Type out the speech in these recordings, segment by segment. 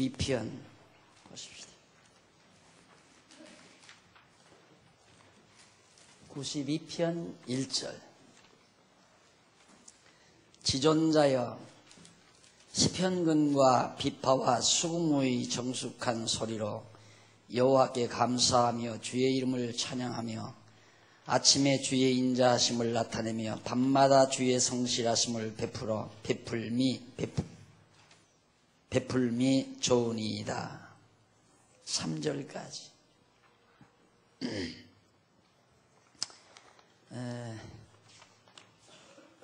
92편 보십시다. 92편 1절. 지존자여 시편근과 비파와 수금의 정숙한 소리로 여호와께 감사하며 주의 이름을 찬양하며 아침에 주의 인자하심을 나타내며 밤마다 주의 성실하심을 베풀미 좋으니이다. 3절까지.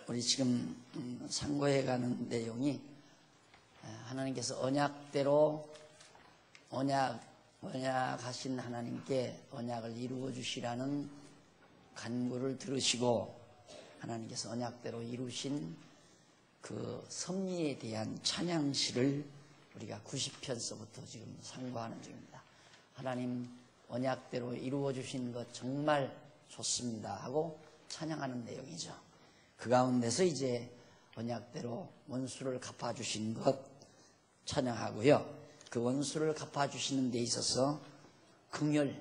우리 지금 상고해가는 내용이 하나님께서 언약대로 언약하신 하나님께 언약을 이루어 주시라는 간구를 들으시고 하나님께서 언약대로 이루신 그 섭리에 대한 찬양시를 우리가 90편서부터 지금 상고하는 중입니다. 하나님 언약대로 이루어 주신 것 정말 좋습니다 하고 찬양하는 내용이죠. 그 가운데서 이제 언약대로 원수를 갚아주신 것 찬양하고요. 그 원수를 갚아주시는 데 있어서 긍휼,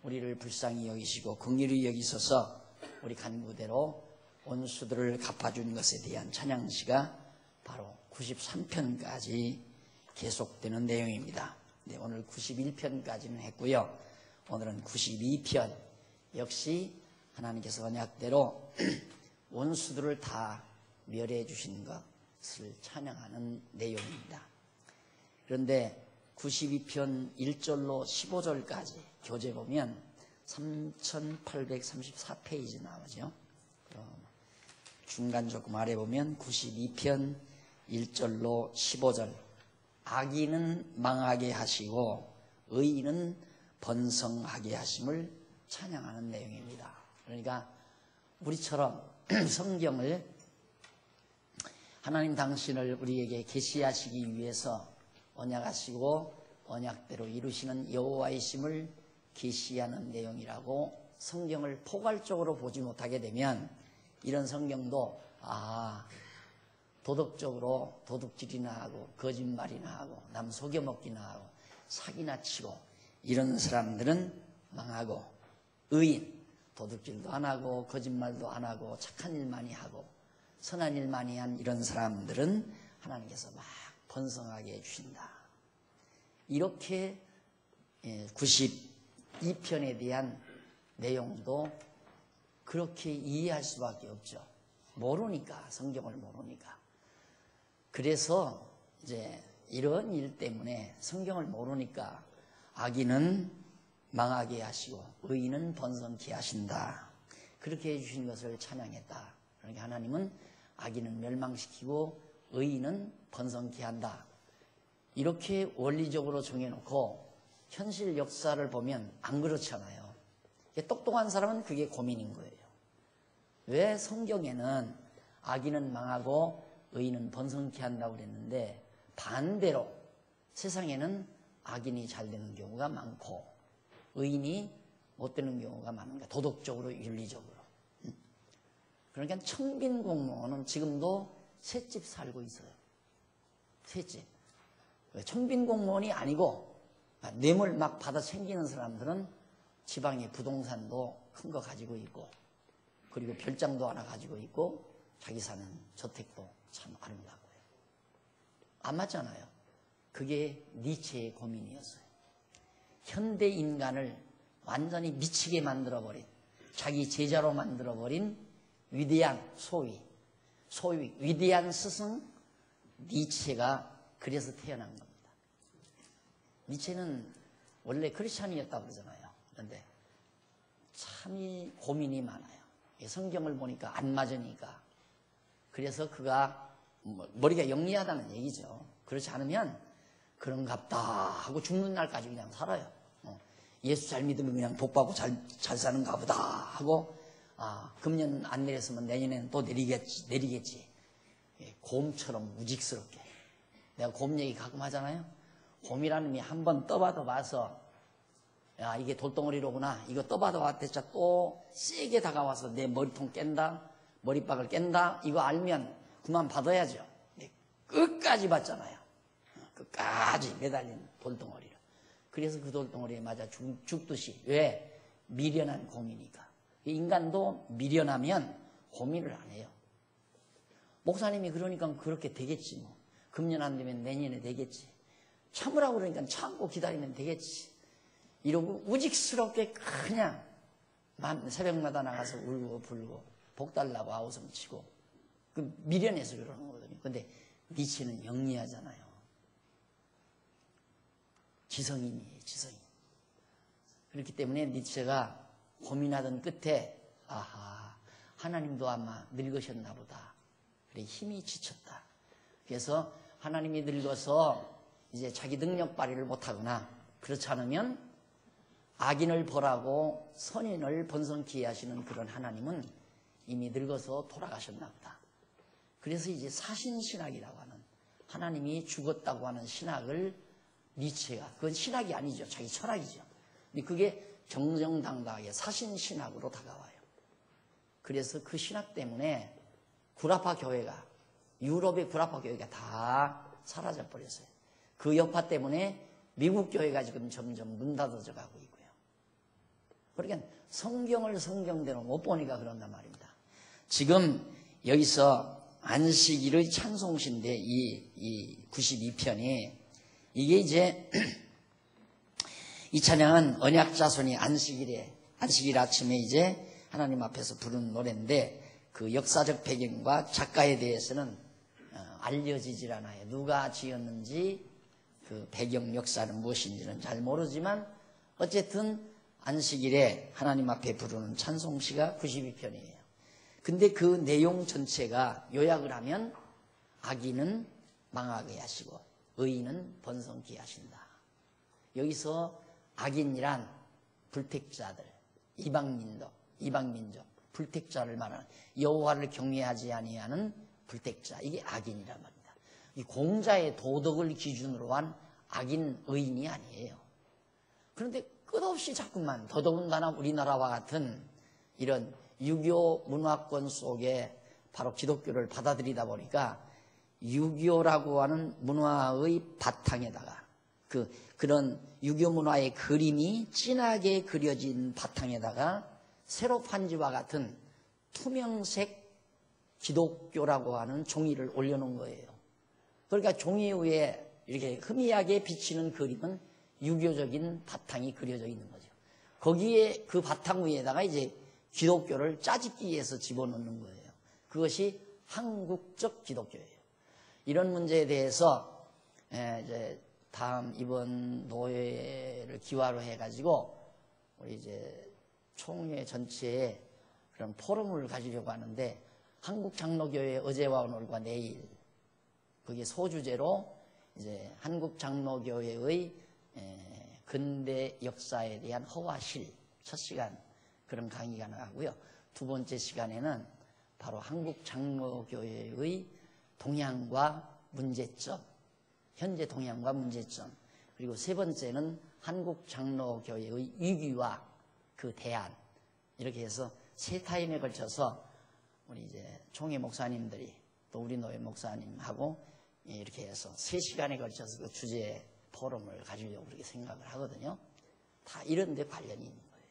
우리를 불쌍히 여기시고 긍휼히 여기셔서 우리 간구대로 원수들을 갚아준 것에 대한 찬양시가 바로 93편까지 계속되는 내용입니다. 네, 오늘 91편까지는 했고요. 오늘은 92편 역시 하나님께서 언약대로 원수들을 다 멸해 주신 것을 찬양하는 내용입니다. 그런데 92편 1절로 15절까지 교재 보면 3834페이지 나오죠. 중간 조금 아래 보면 92편 1절로 15절. 악인은 망하게 하시고 의인은 번성하게 하심을 찬양하는 내용입니다. 그러니까 우리처럼 성경을 하나님 당신을 우리에게 계시하시기 위해서 언약하시고 언약대로 이루시는 여호와이심을 계시하는 내용이라고 성경을 포괄적으로 보지 못하게 되면 이런 성경도 도덕적으로 도둑질이나 하고 거짓말이나 하고 남 속여먹기나 하고 사기나 치고 이런 사람들은 망하고 의인 도둑질도 안 하고 거짓말도 안 하고 착한 일 많이 하고 선한 일 많이 한 이런 사람들은 하나님께서 막 번성하게 해주신다. 이렇게 92편에 대한 내용도 그렇게 이해할 수밖에 없죠. 모르니까, 성경을 모르니까. 그래서 이제 이런 일 때문에 성경을 모르니까 악인은 망하게 하시고 의인은 번성케 하신다. 그렇게 해주신 것을 찬양했다. 그러니까 하나님은 악인은 멸망시키고 의인은 번성케 한다. 이렇게 원리적으로 정해놓고 현실 역사를 보면 안 그렇잖아요. 똑똑한 사람은 그게 고민인 거예요. 왜 성경에는 악인은 망하고 의인은 번성케 한다고 그랬는데 반대로 세상에는 악인이 잘 되는 경우가 많고 의인이 못 되는 경우가 많은가. 도덕적으로 윤리적으로. 그러니까 청빈 공무원은 지금도 셋집 살고 있어요. 셋집. 청빈 공무원이 아니고 뇌물 막 받아 챙기는 사람들은 지방에 부동산도 큰 거 가지고 있고 그리고 별장도 하나 가지고 있고 자기 사는 저택도 참 아름다고요. 안 맞잖아요. 그게 니체의 고민이었어요. 현대 인간을 완전히 미치게 만들어버린 자기 제자로 만들어버린 위대한 소위 위대한 스승 니체가 그래서 태어난 겁니다. 니체는 원래 크리스찬이었다고 그러잖아요. 그런데 참 고민이 많아요. 성경을 보니까 안 맞으니까. 그래서 그가 머리가 영리하다는 얘기죠. 그렇지 않으면 그런갑다 하고 죽는 날까지 그냥 살아요. 예수 잘 믿으면 그냥 복받고 잘 사는가 보다 하고 금년 안 내렸으면 내년에는 또 내리겠지. 곰처럼 무직스럽게. 내가 곰 얘기 가끔 하잖아요. 곰이라는 놈이 한번 떠봐도 봐서 야 이게 돌덩어리로구나. 이거 떠봐도 봤대자 또 세게 다가와서 내 머리통 깬다. 머리박을 깬다. 이거 알면 그만 받아야죠. 끝까지 받잖아요. 끝까지 매달린 돌덩어리를. 그래서 그 돌덩어리에 맞아 죽듯이. 왜? 미련한 곰이니까. 인간도 미련하면 고민을 안 해요. 목사님이 그러니까 그렇게 되겠지 뭐. 금년 안 되면 내년에 되겠지. 참으라고 그러니까 참고 기다리면 되겠지. 이러고 우직스럽게 그냥 새벽마다 나가서 울고 불고 복 달라고 아우성 치고 그 미련해서 그러는 거거든요. 근데 니체는 영리하잖아요. 지성인이에요. 지성인. 그렇기 때문에 니체가 고민하던 끝에 아하, 하나님도 아마 늙으셨나 보다. 그래 힘이 지쳤다. 그래서 하나님이 늙어서 이제 자기 능력 발휘를 못하거나 그렇지 않으면 악인을 벌하고 선인을 번성케 하시는 그런 하나님은 이미 늙어서 돌아가셨나 보다. 그래서 이제 사신신학이라고 하는 하나님이 죽었다고 하는 신학을 니체가, 그건 신학이 아니죠. 자기 철학이죠. 근데 그게 정정당당하게 사신신학으로 다가와요. 그래서 그 신학 때문에 구라파 교회가, 유럽의 구라파 교회가 다 사라져 버렸어요. 그 여파 때문에 미국 교회가 지금 점점 문 닫아져 가고 있고요. 그러니까 성경을 성경대로 못 보니까 그런단 말입니다. 지금 여기서 안식일의 찬송시인데 이 92편이 이게 이제 이 찬양은 언약자손이 안식일 아침에 이제 하나님 앞에서 부르는 노래인데 그 역사적 배경과 작가에 대해서는 알려지질 않아요. 누가 지었는지 그 배경 역사는 무엇인지는 잘 모르지만 어쨌든 안식일에 하나님 앞에 부르는 찬송시가 92편이에요. 근데 그 내용 전체가 요약을 하면 악인은 망하게 하시고 의인은 번성케 하신다. 여기서 악인이란 불택자들, 이방민족, 불택자를 말하는 여호와를 경외하지 아니하는 불택자, 이게 악인이란 말입니다. 이 공자의 도덕을 기준으로 한 악인, 의인이 아니에요. 그런데 끝없이 자꾸만 더더군다나 우리나라와 같은 이런 유교 문화권 속에 바로 기독교를 받아들이다 보니까 유교라고 하는 문화의 바탕에다가 그런 유교 문화의 그림이 진하게 그려진 바탕에다가 세로판지와 같은 투명색 기독교라고 하는 종이를 올려놓은 거예요. 그러니까 종이 위에 이렇게 흐미하게 비치는 그림은 유교적인 바탕이 그려져 있는 거죠. 거기에 그 바탕 위에다가 이제 기독교를 짜집기해서 집어넣는 거예요. 그것이 한국적 기독교예요. 이런 문제에 대해서 이제 다음 이번 노회를 기화로 해가지고 우리 이제 총회 전체에 그런 포럼을 가지려고 하는데 한국장로교회 어제와 오늘과 내일 그게 소주제로 이제 한국장로교회의 근대 역사에 대한 허와실 첫 시간 그런 강의가 나가고요. 두 번째 시간에는 바로 한국장로교회의 동향과 문제점, 현재 동향과 문제점, 그리고 세 번째는 한국장로교회의 위기와 그 대안, 이렇게 해서 세 타임에 걸쳐서 우리 이제 총회 목사님들이 또 우리 노회 목사님하고 이렇게 해서 3시간에 걸쳐서 그 주제 포럼을 가지려고 그렇게 생각을 하거든요. 다 이런 데 관련이 있는 거예요.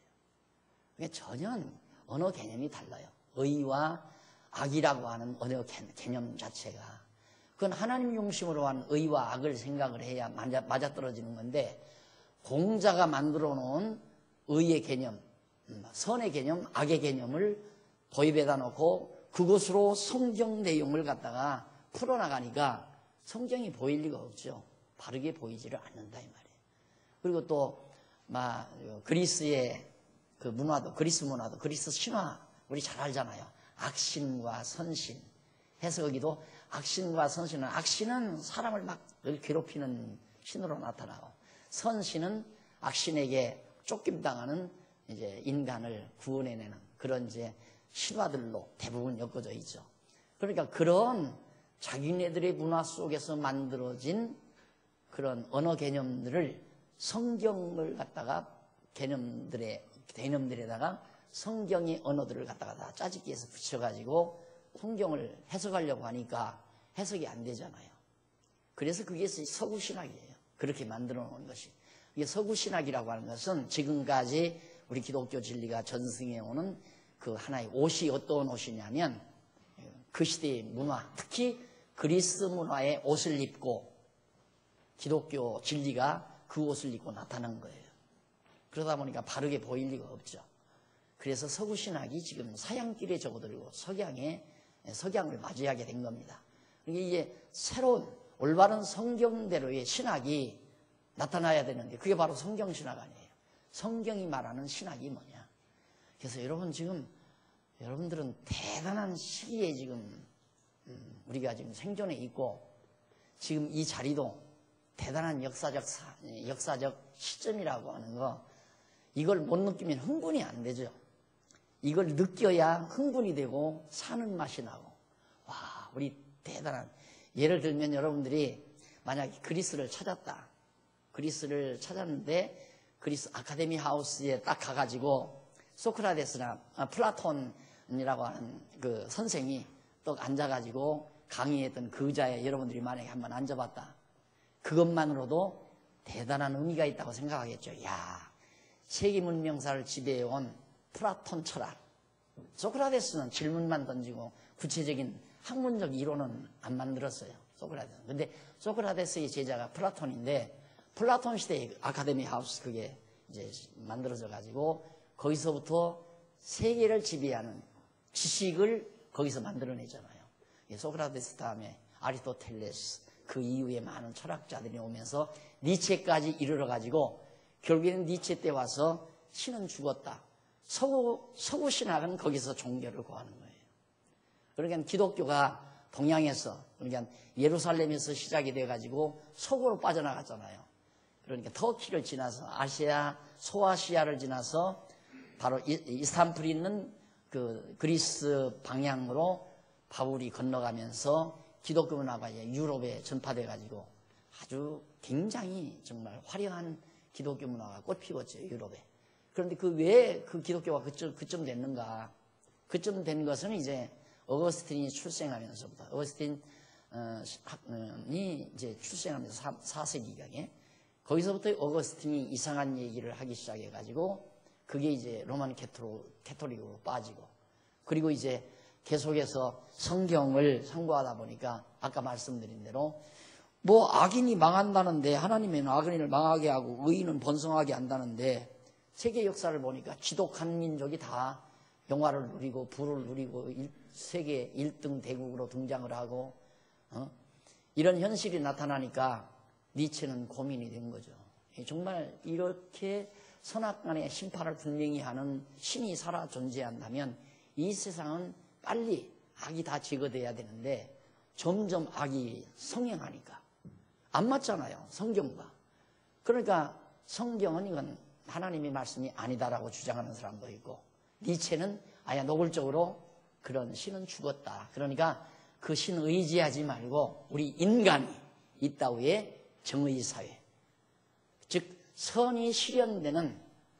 그게 전혀 언어 개념이 달라요. 의와 악이라고 하는 언어 개념 자체가. 그건 하나님 중심으로 한 의와 악을 생각을 해야 맞아떨어지는 건데 공자가 만들어 놓은 의의 개념, 선의 개념, 악의 개념을 도입해다 놓고 그것으로 성경 내용을 갖다가 풀어나가니까 성경이 보일 리가 없죠. 바르게 보이지를 않는다 이 말이에요. 그리고 또 그리스의 그 문화도, 그리스 문화도, 그리스 신화 우리 잘 알잖아요. 악신과 선신 해서 여기도 악신과 선신은, 악신은 사람을 막 괴롭히는 신으로 나타나고 선신은 악신에게 쫓김당하는 이제 인간을 구원해내는 그런 이제 신화들로 대부분 엮어져 있죠. 그러니까 그런 자기네들의 문화 속에서 만들어진 그런 언어 개념들을 성경을 갖다가 개념들에다가 성경의 언어들을 갖다가 다 짜집기해서 붙여가지고 성경을 해석하려고 하니까 해석이 안 되잖아요. 그래서 그게 서구신학이에요. 그렇게 만들어 놓은 것이. 이게 서구신학이라고 하는 것은 지금까지 우리 기독교 진리가 전승해 오는 그 하나의 옷이 어떤 옷이냐면 그 시대의 문화, 특히 그리스 문화의 옷을 입고 기독교 진리가 그 옷을 입고 나타난 거예요. 그러다 보니까 바르게 보일 리가 없죠. 그래서 서구신학이 지금 서양길에 접어들고 석양을 맞이하게 된 겁니다. 이게 새로운 올바른 성경대로의 신학이 나타나야 되는데 그게 바로 성경신학 아니에요. 성경이 말하는 신학이 뭐냐. 그래서 여러분 지금 여러분들은 대단한 시기에 지금 우리가 지금 생존해 있고 지금 이 자리도 대단한 역사적 시점이라고 하는 거 이걸 못 느끼면 흥분이 안 되죠. 이걸 느껴야 흥분이 되고 사는 맛이 나고 와 우리 대단한 예를 들면 여러분들이 만약에 그리스를 찾았다. 그리스를 찾았는데 그리스 아카데미 하우스에 딱 가가지고 소크라테스나 플라톤이라고 하는 그 선생이 또 앉아가지고 강의했던 그 의자에 여러분들이 만약에 한번 앉아봤다. 그것만으로도 대단한 의미가 있다고 생각하겠죠. 야, 세계 문명사를 지배해온 플라톤 철학. 소크라테스는 질문만 던지고 구체적인 학문적 이론은 안 만들었어요. 소크라테스는. 근데 소크라테스의 제자가 플라톤인데 플라톤 시대의 아카데미 하우스 그게 이제 만들어져 가지고 거기서부터 세계를 지배하는 지식을 거기서 만들어내잖아요. 소크라테스 다음에 아리스토텔레스 그 이후에 많은 철학자들이 오면서 니체까지 이르러 가지고 결국에는 니체 때 와서 신은 죽었다. 서구 신학은 거기서 종교를 구하는 거예요. 그러니까 기독교가 동양에서 그러니까 예루살렘에서 시작이 돼 가지고 서구로 빠져나갔잖아요. 그러니까 터키를 지나서 아시아, 소아시아를 지나서 바로 이스탄불이 있는 그 그리스 방향으로 바울이 건너가면서 기독교 문화가 유럽에 전파돼 가지고 아주 굉장히 정말 화려한 기독교 문화가 꽃피웠죠, 유럽에. 그런데 그 왜 그 기독교가 그쯤 됐는가? 그쯤 된 것은 이제 어거스틴이 출생하면서부터 어거스틴이 이제 출생하면서 4세기경에 거기서부터 어거스틴이 이상한 얘기를 하기 시작해 가지고 그게 이제 로만 캐톨릭으로 빠지고 그리고 이제 계속해서 성경을 상고하다 보니까 아까 말씀드린 대로 뭐 악인이 망한다는데 하나님은 악인을 망하게 하고 의인은 번성하게 한다는데 세계 역사를 보니까 지독한 민족이 다 영화를 누리고 부를 누리고 세계 1등 대국으로 등장을 하고 이런 현실이 나타나니까 니체는 고민이 된 거죠. 정말 이렇게 선악간의 심판을 분명히 하는 신이 살아 존재한다면 이 세상은 빨리 악이 다 제거돼야 되는데 점점 악이 성행하니까 안 맞잖아요. 성경과. 그러니까 성경은 이건 하나님의 말씀이 아니다라고 주장하는 사람도 있고 니체는 아예 노골적으로 그런 신은 죽었다. 그러니까 그 신 의지하지 말고 우리 인간이 이따위의 정의사회 즉 선이 실현되는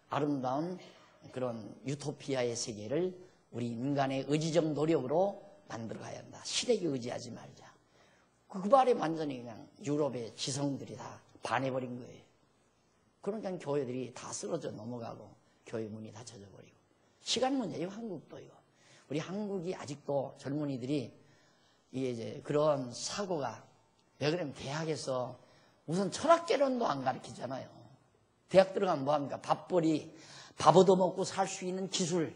아름다운 그런 유토피아의 세계를 우리 인간의 의지적 노력으로 만들어가야 한다. 시댁에 의지하지 말자. 그 말에 완전히 그냥 유럽의 지성들이 다 반해버린 거예요. 그러니까 교회들이 다 쓰러져 넘어가고 교회 문이 닫혀져 버리고 시간 문제예요. 한국도 이거. 우리 한국이 아직도 젊은이들이 이게 이제 그런 사고가 왜 그러면 대학에서 우선 철학개론도 안 가르치잖아요. 대학 들어가면 뭐합니까? 밥벌이, 밥 얻어먹고 살 수 있는 기술,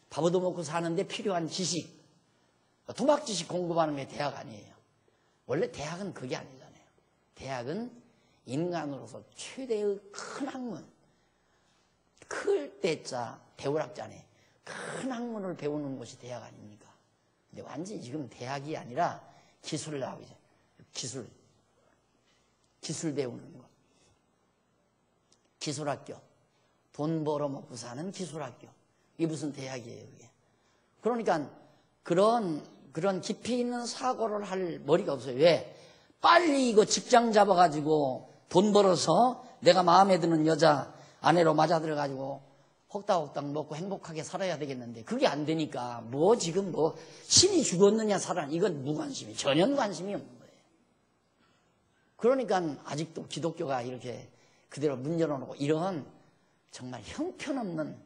밥 얻어먹고 사는데 필요한 지식, 토막 지식 공부하는 게 대학 아니에요. 원래 대학은 그게 아니잖아요. 대학은 인간으로서 최대의 큰 학문, 클 때자 대우락자네 큰 학문을 배우는 곳이 대학 아닙니까? 근데 완전히 지금 대학이 아니라 기술을 나오게 돼요. 기술 배우는 것. 기술학교. 돈 벌어먹고 사는 기술학교. 이게 무슨 대학이에요, 이게. 그러니까 그런 깊이 있는 사고를 할 머리가 없어요. 왜? 빨리 이거 직장 잡아가지고 돈 벌어서 내가 마음에 드는 여자 아내로 맞아 들어가지고 혹닥혹닥 먹고 행복하게 살아야 되겠는데 그게 안 되니까 뭐 지금 뭐 신이 죽었느냐 살아 이건 무관심이 전혀 관심이 없는 거예요. 그러니까 아직도 기독교가 이렇게 그대로 문 열어놓고 이런 정말 형편없는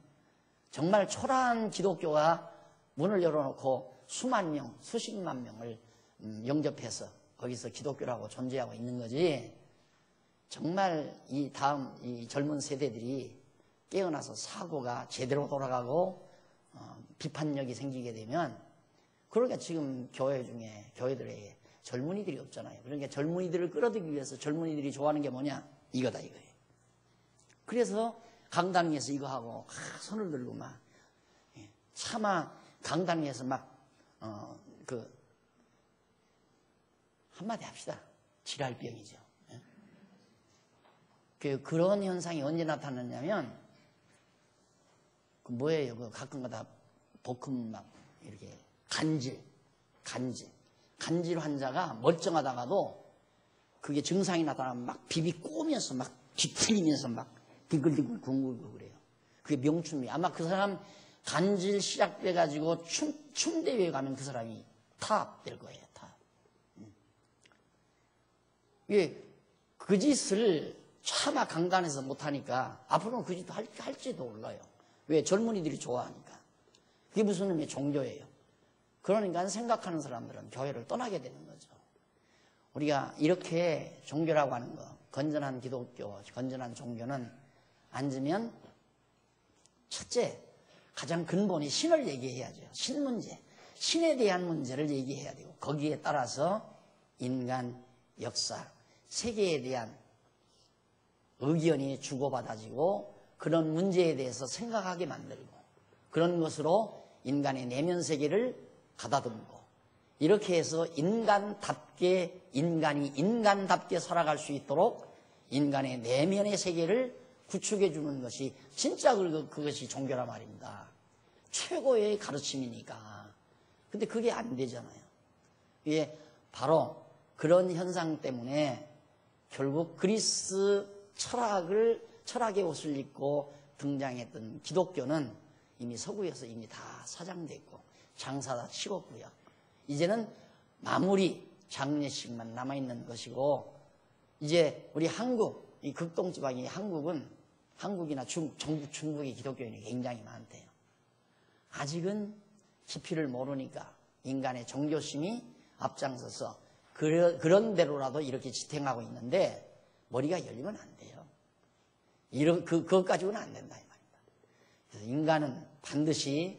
정말 초라한 기독교가 문을 열어놓고 수만 명, 수십만 명을 영접해서 거기서 기독교라고 존재하고 있는 거지. 정말 이 다음 이 젊은 세대들이 깨어나서 사고가 제대로 돌아가고 비판력이 생기게 되면, 그러니까 지금 교회 중에 교회들에 젊은이들이 없잖아요. 그러니까 젊은이들을 끌어들이기 위해서 젊은이들이 좋아하는 게 뭐냐? 이거다 이거예요. 그래서 강당에서 이거 하고 손을 들고 막 차마 강당에서 막 한마디 합시다. 지랄병이죠. 그런 현상이 언제 나타났냐면 뭐예요? 가끔가다 복음 막 이렇게 간질 환자가 멀쩡하다가도 그게 증상이 나타나면 막 비비 꼬면서 막 뒤틀리면서 막 빙글빙글 굴고 그래요. 그게 명춤이에요. 아마 그 사람 간질 시작돼가지고 춤대회에 가면 그 사람이 탑 될 거예요. 탑. 그 짓을 차마 강단에서 못하니까 앞으로는 그 짓도 할지도 몰라요. 왜? 젊은이들이 좋아하니까. 그게 무슨 의미의 종교예요. 그러니까 생각하는 사람들은 교회를 떠나게 되는 거죠. 우리가 이렇게 종교라고 하는 거, 건전한 기독교, 건전한 종교는 앉으면 첫째, 가장 근본이 신을 얘기해야죠. 신 문제, 신에 대한 문제를 얘기해야 되고, 거기에 따라서 인간, 역사, 세계에 대한 의견이 주고받아지고 그런 문제에 대해서 생각하게 만들고, 그런 것으로 인간의 내면 세계를 가다듬고, 이렇게 해서 인간이 인간답게 살아갈 수 있도록 인간의 내면의 세계를 구축해 주는 것이 진짜 그것이 종교란 말입니다. 최고의 가르침이니까. 근데 그게 안 되잖아요. 이게 바로 그런 현상 때문에 결국 그리스 철학의 옷을 입고 등장했던 기독교는 이미 서구에서 이미 다 사장됐고 장사 다 치웠고요. 이제는 마무리 장례식만 남아있는 것이고, 이제 우리 한국, 이 극동지방의 한국이나 중국의 기독교인이 굉장히 많대요. 아직은 깊이를 모르니까 인간의 종교심이 앞장서서 그런 대로라도 이렇게 지탱하고 있는데, 머리가 열리면 안 돼요. 그것 가지고는 안 된다 이 말입니다. 그래서 인간은 반드시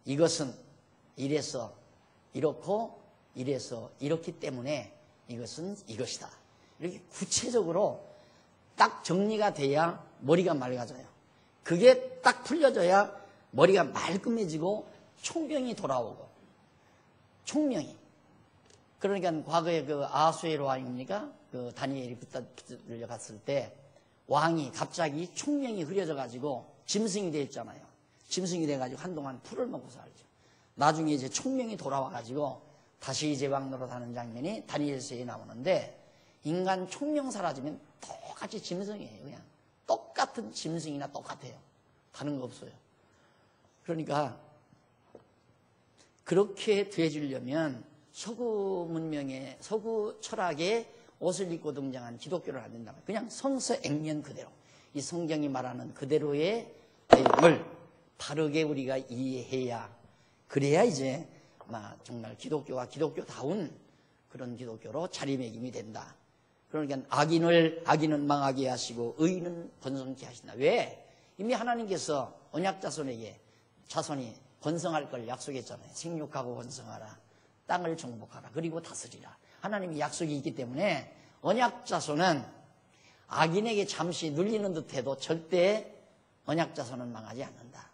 이것은 이래서 이렇고 이래서 이렇기 때문에 이것은 이것이다. 이렇게 구체적으로 딱 정리가 돼야 머리가 맑아져요. 그게 딱 풀려져야 머리가 말끔해지고 총명이 돌아오고, 총명이. 그러니까 과거에 그 아수에로 아닙니까? 그 다니엘이 붙들려갔을 때 왕이 갑자기 총명이 흐려져 가지고 짐승이 되었잖아요. 짐승이 돼가지고 한동안 풀을 먹고 살죠. 나중에 이제 총명이 돌아와 가지고 다시 이제 왕 노릇하는 장면이 다니엘서에 나오는데, 인간 총명 사라지면 똑같이 짐승이에요. 그냥 똑같은 짐승이나 똑같아요. 다른 거 없어요. 그러니까 그렇게 되어지려면 서구 문명의, 서구 철학의 옷을 입고 등장한 기독교를 안 된다면 그냥 성서액면 그대로, 이 성경이 말하는 그대로의 내용을 바르게 우리가 이해해야, 그래야 이제 정말 기독교가 기독교다운 그런 기독교로 자리매김이 된다. 그러니까 악인은 망하게 하시고 의인은 번성케 하신다. 왜? 이미 하나님께서 언약 자손이 번성할 걸 약속했잖아요. 생육하고 번성하라, 땅을 정복하라, 그리고 다스리라. 하나님이 약속이 있기 때문에 언약 자손은 악인에게 잠시 눌리는 듯해도 절대 언약 자손은 망하지 않는다.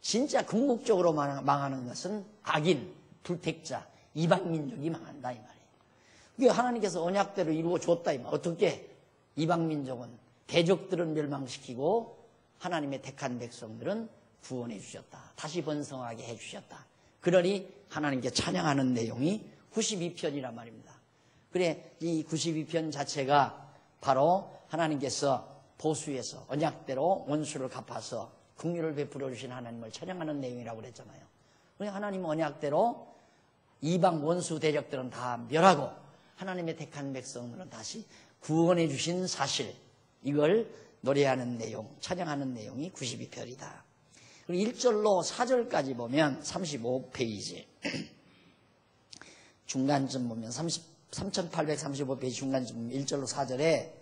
진짜 궁극적으로 망하는 것은 악인, 불택자, 이방민족이 망한다 이 말이에요. 그게 하나님께서 언약대로 이루어 줬다 이 말. 어떻게? 이방민족은, 대적들은 멸망시키고 하나님의 택한 백성들은 구원해 주셨다. 다시 번성하게 해 주셨다. 그러니 하나님께 찬양하는 내용이 92편이란 말입니다. 그래, 이 92편 자체가 바로 하나님께서 보수해서 언약대로 원수를 갚아서 긍휼을 베풀어 주신 하나님을 찬양하는 내용이라고 그랬잖아요. 그래, 하나님 언약대로 이방 원수 대적들은 다 멸하고 하나님의 택한 백성들은 다시 구원해 주신 사실, 이걸 노래하는 내용, 찬양하는 내용이 92편이다. 그리고 1절로 4절까지 보면 35페이지 중간쯤 보면 3835페이지 중간쯤 1절로 4절에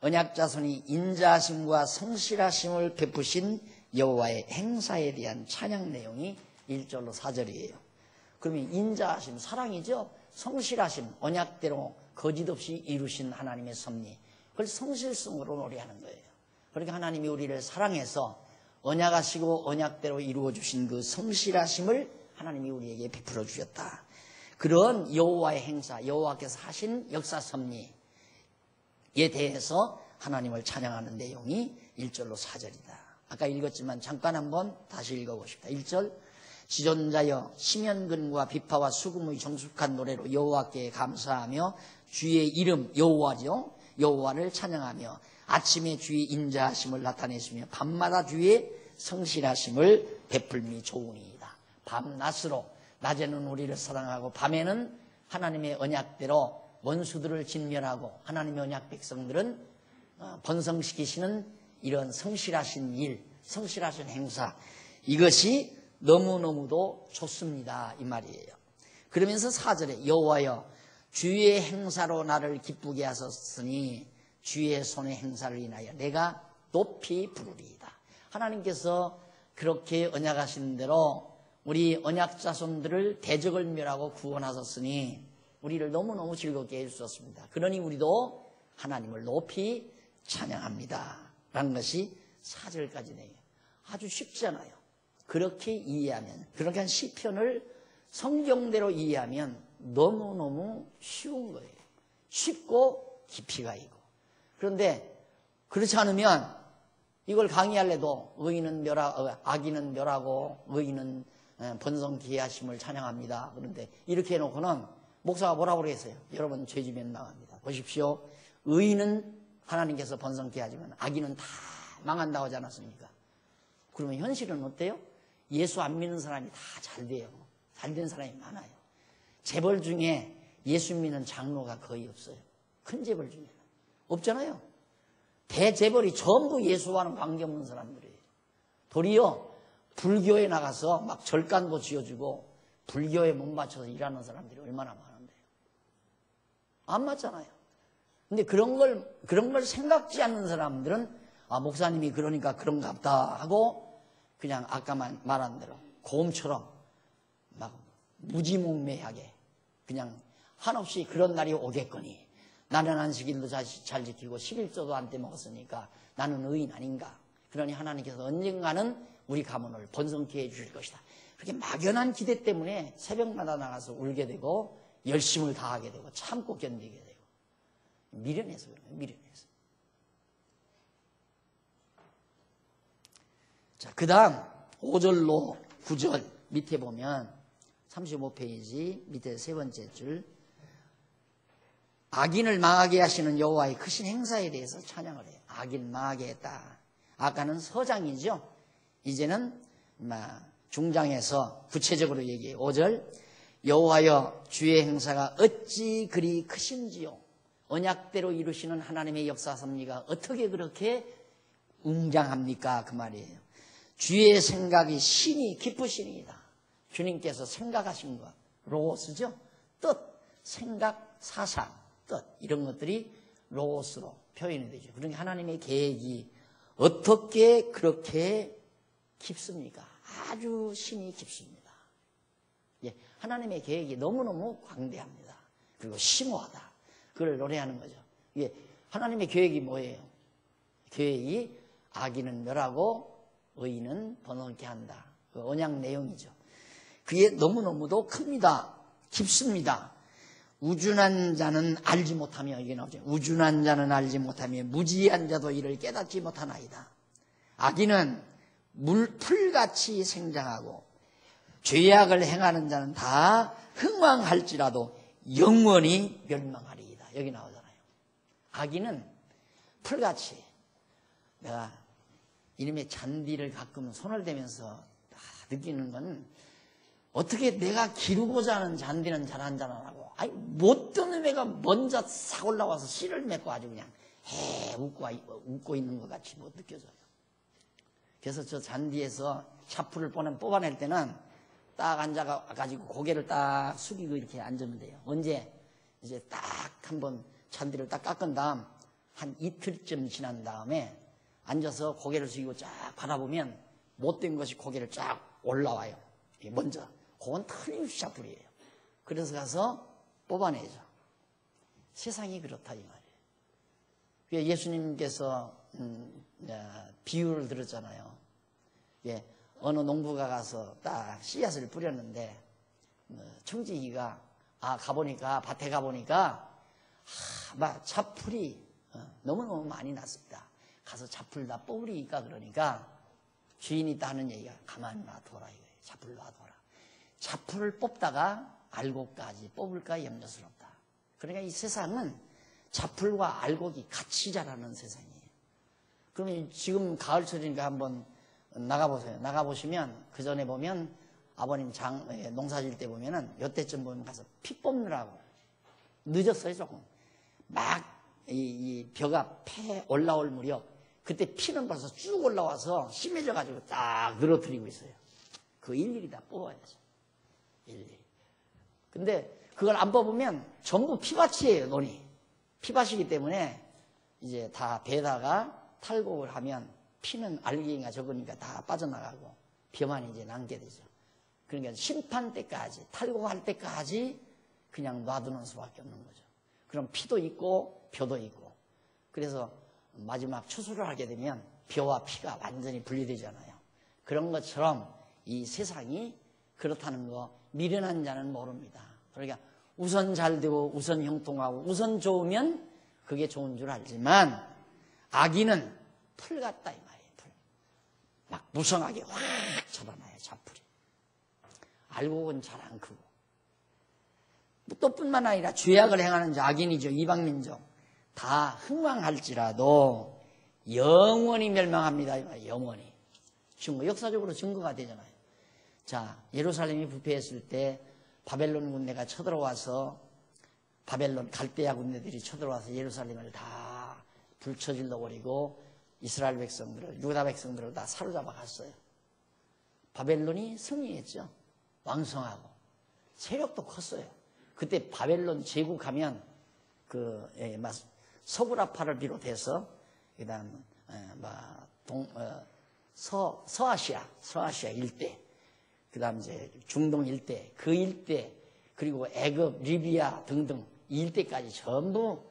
언약자손이 인자하심과 성실하심을 베푸신 여호와의 행사에 대한 찬양 내용이 1절로 4절이에요. 그러면 인자하심, 사랑이죠. 성실하심, 언약대로 거짓없이 이루신 하나님의 섭리, 그걸 성실성으로 노래하는 거예요. 그러니까 하나님이 우리를 사랑해서 언약하시고 언약대로 이루어주신 그 성실하심을 하나님이 우리에게 베풀어 주셨다. 그런 여호와의 행사, 여호와께서 하신 역사 섭리에 대해서 하나님을 찬양하는 내용이 1절로 4절이다. 아까 읽었지만 잠깐 한번 다시 읽어보고 싶다. 1절, 지존자여 심연근과 비파와 수금의 정숙한 노래로 여호와께 감사하며 주의 이름 여호와죠. 여호와를 찬양하며 아침에 주의 인자하심을 나타내시며 밤마다 주의 성실하심을 베풀미 좋으니이다. 밤낮으로, 낮에는 우리를 사랑하고 밤에는 하나님의 언약대로 원수들을 진멸하고 하나님의 언약 백성들은 번성시키시는 이런 성실하신 일, 성실하신 행사, 이것이 너무너무도 좋습니다, 이 말이에요. 그러면서 4절에 여호와여 주의 행사로 나를 기쁘게 하셨으니 주의 손의 행사를 인하여 내가 높이 부르리이다. 하나님께서 그렇게 언약하신 대로 우리 언약자손들을 대적을 멸하고 구원하셨으니 우리를 너무너무 즐겁게 해주셨습니다. 그러니 우리도 하나님을 높이 찬양합니다 라는 것이 4절까지 내요. 아주 쉽잖아요. 그렇게 이해하면, 그렇게 한 시편을 성경대로 이해하면 너무너무 쉬운 거예요. 쉽고 깊이가 있고. 그런데 그렇지 않으면 이걸 강의할래도 악인은 멸하고 의인은 번성케 하심을 찬양합니다. 그런데 이렇게 해놓고는 목사가 뭐라고 그랬어요? 여러분 죄지면 망합니다. 보십시오. 의인은 하나님께서 번성케 하지만 악인은 다 망한다고 하지 않았습니까? 그러면 현실은 어때요? 예수 안 믿는 사람이 다 잘 돼요. 잘 된 사람이 많아요. 재벌 중에 예수 믿는 장로가 거의 없어요. 큰 재벌 중에는. 없잖아요. 대재벌이 전부 예수와는 관계없는 사람들이에요. 도리어 불교에 나가서 막 절간도 지어주고 불교에 몸 바쳐서 일하는 사람들이 얼마나 많은데요. 안 맞잖아요. 근데 그런 걸 생각지 않는 사람들은 목사님이 그러니까 그런가 보다 하고 그냥 아까 말한 대로 곰처럼 막 무지몽매하게 그냥 한없이 그런 날이 오겠거니 나는 안식일도 잘 지키고 11조도 안 떼먹었으니까 나는 의인 아닌가. 그러니 하나님께서 언젠가는 우리 가문을 번성케 해주실 것이다. 그렇게 막연한 기대 때문에 새벽마다 나가서 울게 되고 열심을 다하게 되고 참고 견디게 되고 미련해서 그래요. 미련해서. 자, 그 다음 5절로 9절 밑에 보면 35페이지 밑에 세 번째 줄 악인을 망하게 하시는 여호와의 크신 행사에 대해서 찬양을 해요. 악인 망하게 했다. 아까는 서장이죠. 이제는 중장에서 구체적으로 얘기해요. 5절 여호와여 주의 행사가 어찌 그리 크신지요. 언약대로 이루시는 하나님의 역사 섭리가 어떻게 그렇게 웅장합니까? 그 말이에요. 주의 생각이 신이 기쁘시니이다. 주님께서 생각하신 것, 로고스죠. 뜻, 생각, 사상, 뜻 이런 것들이 로고스로 표현이 되죠. 그러니까 하나님의 계획이 어떻게 그렇게 깊습니까? 아주 신이 깊습니다. 예, 하나님의 계획이 너무너무 광대합니다. 그리고 심오하다. 그걸 노래하는 거죠. 예, 하나님의 계획이 뭐예요? 계획이 악인은 멸하고 의인은 번성케 한다. 그 언약 내용이죠. 그게 너무너무도 큽니다. 깊습니다. 우준한 자는 알지 못하며 이게 나오죠. 우준한 자는 알지 못하며 무지한 자도 이를 깨닫지 못하나이다. 악인은 풀같이 생장하고 죄악을 행하는 자는 다 흥왕할지라도 영원히 멸망하리이다. 여기 나오잖아요. 악인은 풀같이 내가 이놈의 잔디를 가끔 손을 대면서 느끼는 건 어떻게 내가 기르고자 하는 잔디는 잘 안 자라나고 아니, 못된 애가 먼저 싹 올라와서 씨를 맺고 아주 그냥 웃고 있는 것 같이 뭐 느껴져요. 그래서 저 잔디에서 샤프를 뽑아낼 때는 딱 앉아가지고 고개를 딱 숙이고 이렇게 앉으면 돼요. 언제? 이제 딱 한번 잔디를 딱 깎은 다음 한 이틀쯤 지난 다음에 앉아서 고개를 숙이고 쫙 바라보면 못된 것이 고개를 쫙 올라와요. 먼저. 그건 틀림없이 샤프이에요. 그래서 가서 뽑아내죠. 세상이 그렇다 이 말이에요. 예수님께서 비유를 들었잖아요. 예, 어느 농부가 가서 딱 씨앗을 뿌렸는데 청지기가 가보니까 밭에 가보니까 막 잡풀이 너무너무 많이 났습니다. 가서 잡풀 다 뽑으리니까 그러니까 주인이 따는 얘기가 가만 놔둬라 이거예요. 잡풀 놔둬라. 잡풀을 뽑다가 알곡까지 뽑을까 염려스럽다. 그러니까 이 세상은 잡풀과 알곡이 같이 자라는 세상이에요. 그러면 지금 가을철이니까 한번 나가보세요. 나가보시면 그 전에 보면 아버님 농사 질 때 보면은 요때쯤 보면 가서 피 뽑느라고 늦었어요 조금. 막 이 벼가 패 올라올 무렵 그때 피는 벌써 쭉 올라와서 심해져 가지고 딱 늘어뜨리고 있어요. 그거 일일이 다 뽑아야죠. 일일이. 근데 그걸 안 뽑으면 전부 피밭이에요. 논이. 피밭이기 때문에 이제 다 배다가 탈곡을 하면 피는 알갱이가 적으니까 다 빠져나가고 벼만 이제 남게 되죠. 그러니까 심판 때까지 탈곡할 때까지 그냥 놔두는 수밖에 없는 거죠. 그럼 피도 있고 벼도 있고 그래서 마지막 추수를 하게 되면 벼와 피가 완전히 분리되잖아요. 그런 것처럼 이 세상이 그렇다는 거 미련한 자는 모릅니다. 그러니까 우선 잘 되고 우선 형통하고 우선 좋으면 그게 좋은 줄 알지만 악인은 풀 같다 이 말이에요. 풀. 막 무성하게 확 잡아놔요. 잡풀이. 알곡은 잘 안 크고. 또 뿐만 아니라 죄악을 행하는 자 악인이죠. 이방민족. 다 흥왕할지라도 영원히 멸망합니다. 영원히. 지금 역사적으로 증거가 되잖아요. 자, 예루살렘이 부패했을 때 바벨론 군대가 쳐들어와서 바벨론 갈대아 군대들이 쳐들어와서 예루살렘을 다 불처질러 버리고 이스라엘 백성들을 유다 백성들을 다 사로잡아 갔어요. 바벨론이 승리했죠. 왕성하고 세력도 컸어요. 그때 바벨론 제국하면 서구라파를 비롯해서 그다음 서아시아 일대, 그다음 이제 중동 일대, 그 일대 그리고 애굽, 리비아 등등 이 일대까지 전부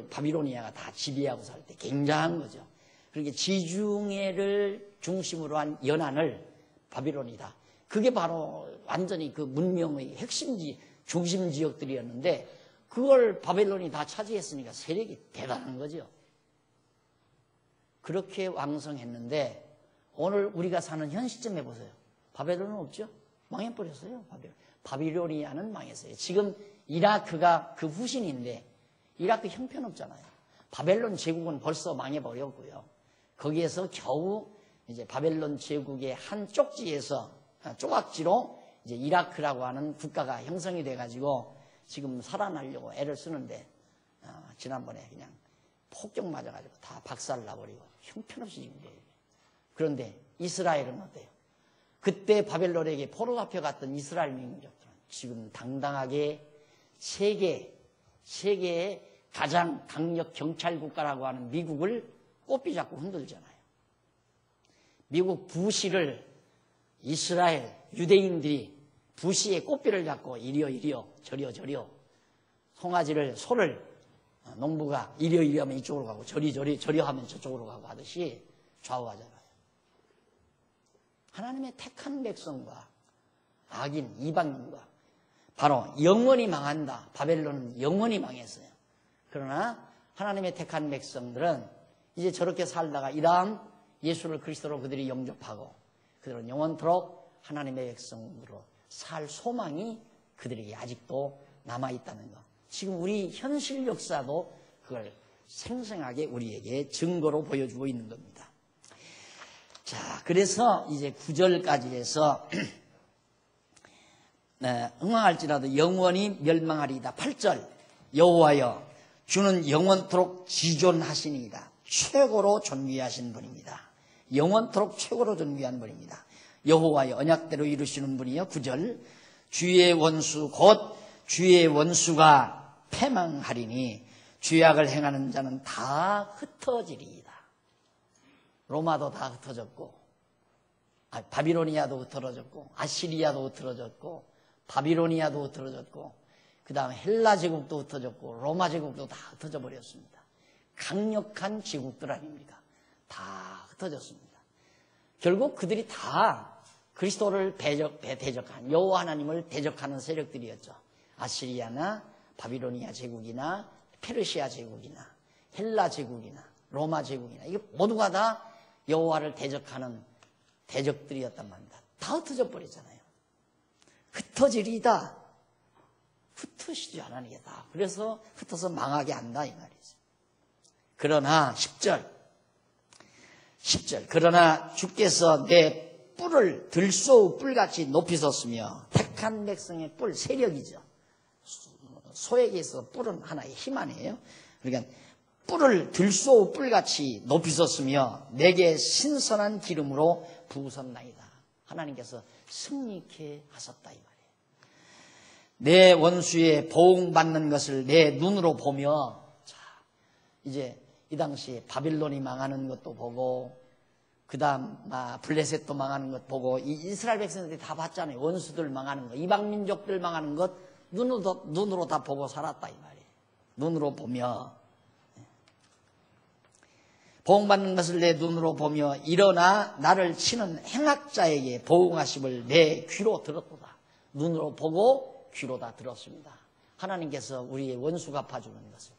바비로니아가 다 지배하고 살 때 굉장한 거죠. 그러니까 지중해를 중심으로 한 연안을 바빌론이다. 그게 바로 완전히 그 문명의 중심 지역들이었는데 그걸 바벨론이 다 차지했으니까 세력이 대단한 거죠. 그렇게 왕성했는데 오늘 우리가 사는 현 시점에 보세요. 바벨론은 없죠? 망해버렸어요. 바빌로니아는 망했어요. 지금 이라크가 그 후신인데 이라크 형편없잖아요. 바벨론 제국은 벌써 망해버렸고요. 거기에서 겨우 이제 바벨론 제국의 한 쪽지에서 조각지로 이제 이라크라고 하는 국가가 형성이 돼가지고 지금 살아나려고 애를 쓰는데 지난번에 그냥 폭격 맞아가지고 다 박살 나버리고 형편없이 지금 돼요. 그런데 이스라엘은 어때요? 그때 바벨론에게 포로 잡혀갔던 이스라엘 민족들은 지금 당당하게 세계의 가장 강력 경찰 국가라고 하는 미국을 꼬피 잡고 흔들잖아요. 미국 부시를 이스라엘 유대인들이 부시의 꼬피를 잡고 이리요 저리요 소를 농부가 이리요 하면 이쪽으로 가고 저리 하면 저쪽으로 가고 하듯이 좌우하잖아요. 하나님의 택한 백성과 악인 이방인과 바로 영원히 망한다. 바벨론은 영원히 망했어요. 그러나 하나님의 택한 백성들은 이제 저렇게 살다가 이 다음 예수를 그리스도로 그들이 영접하고 그들은 영원토록 하나님의 백성으로 살 소망이 그들에게 아직도 남아있다는 것. 지금 우리 현실 역사도 그걸 생생하게 우리에게 증거로 보여주고 있는 겁니다. 자, 그래서 이제 9절까지 해서 흥황할지라도 영원히 멸망하리이다. 8절 여호와여 주는 영원토록 지존하시니이다. 최고로 존귀하신 분입니다. 영원토록 최고로 존귀한 분입니다. 여호와여 언약대로 이루시는 분이여. 9절 주의 원수 곧 주의 원수가 패망하리니 죄악을 행하는 자는 다 흩어지리이다. 로마도 다 흩어졌고 바비로니아도 흩어졌고 아시리아도 흩어졌고 바비로니아도 흩어졌고 그 다음에 헬라 제국도 흩어졌고 로마 제국도 다 흩어져 버렸습니다. 강력한 제국들 아닙니까? 다 흩어졌습니다. 결국 그들이 다 그리스도를 대적한 여호와 하나님을 대적하는 세력들이었죠. 아시리아나 바비로니아 제국이나 페르시아 제국이나 헬라 제국이나 로마 제국이나 이게 모두가 다 여호와를 대적하는 대적들이었단 말입니다. 다 흩어져 버리잖아요. 흩어지리다. 흩으시지 않으니까. 그래서 흩어서 망하게 한다 이 말이죠. 그러나 10절 그러나 주께서 내 뿔을 들소 뿔같이 높이셨으며 택한 백성의 뿔 세력이죠. 소에게 있어 뿔은 하나의 힘 아니에요. 그러니까 뿔을 들소 뿔같이 높이셨으며 내게 신선한 기름으로 부으셨나이다. 하나님께서 승리케 하셨다 이 말이에요. 내 원수의 보응받는 것을 내 눈으로 보며, 자, 이제 이 당시 바빌론이 망하는 것도 보고 그 다음 블레셋도 망하는 것 보고 이 이스라엘 백성들이 다 봤잖아요. 원수들 망하는 것, 이방민족들 망하는 것 눈으로 다 보고 살았다 이 말이에요. 눈으로 보며 보응받는 것을 내 눈으로 보며 일어나 나를 치는 행악자에게 보응하심을 내 귀로 들었도다. 눈으로 보고 귀로 다 들었습니다. 하나님께서 우리의 원수 갚아주는 것을.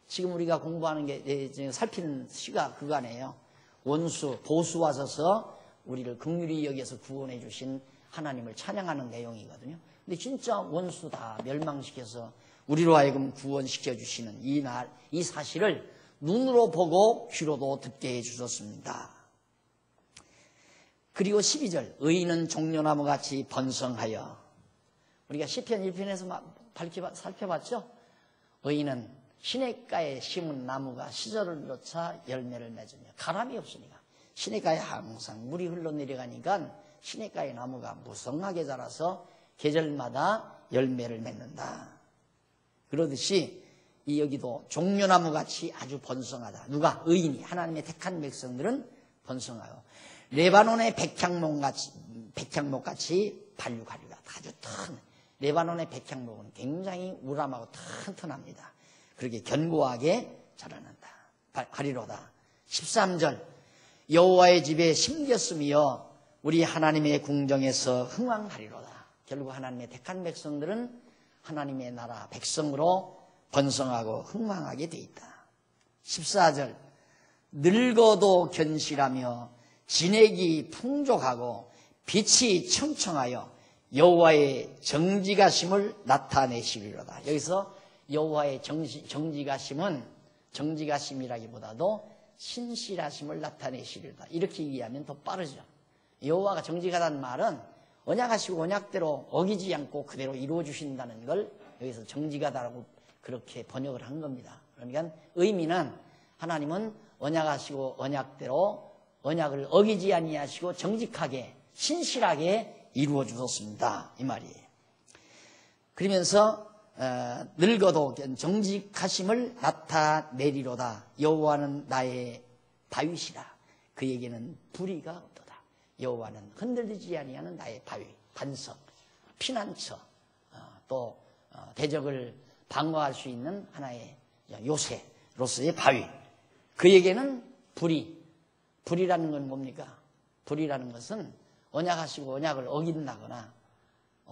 지금 우리가 공부하는 게 살피는 시가 그거네요. 원수, 보수하셔서 우리를 긍휼히 여기서 구원해 주신 하나님을 찬양하는 내용이거든요. 근데 진짜 원수 다 멸망시켜서 우리로 하여금 구원시켜 주시는 이 사실을 눈으로 보고 귀로도 듣게 해주셨습니다. 그리고 12절 의인은 종려나무같이 번성하여, 우리가 시편 1편에서 살펴봤죠. 의인은 시냇가에 심은 나무가 시절을 놓자 열매를 맺으며, 가람이 없으니까 시냇가에 항상 물이 흘러내려가니까 시냇가의 나무가 무성하게 자라서 계절마다 열매를 맺는다. 그러듯이 이 여기도 종려나무같이 아주 번성하다. 누가? 의인이, 하나님의 택한 백성들은 번성하여 레바논의 백향목같이 발육하리라. 아주 레바논의 백향목은 굉장히 우람하고 튼튼합니다. 그렇게 견고하게 자라난다. 하리로다. 13절 여호와의 집에 심겼으며 우리 하나님의 궁정에서 흥왕하리로다. 결국 하나님의 택한 백성들은 하나님의 나라 백성으로 번성하고 흥망하게 돼 있다. 14절 늙어도 견실하며 진액이 풍족하고 빛이 청청하여 여호와의 정직하심을 나타내시리로다. 여기서 여호와의 정직하심은 정직하심이라기보다도 신실하심을 나타내시리로다. 이렇게 이해하면 더 빠르죠. 여호와가 정직하다는 말은 언약하시고 언약대로 어기지 않고 그대로 이루어 주신다는 걸 여기서 정직하다라고 그렇게 번역을 한 겁니다. 그러니까 의미는 하나님은 언약하시고 언약대로 언약을 어기지 아니하시고 정직하게 신실하게 이루어 주셨습니다. 이 말이에요. 그러면서 늙어도 정직하심을 나타내리로다. 여호와는 나의 다윗이라. 그에게는 불의가 없도다. 여호와는 흔들리지 아니하는 나의 바위, 반석, 피난처, 또 대적을 방어할 수 있는 하나의 요새로서의 바위. 그에게는 불이라는 건 뭡니까? 불이라는 것은 언약하시고 언약을 어긴다거나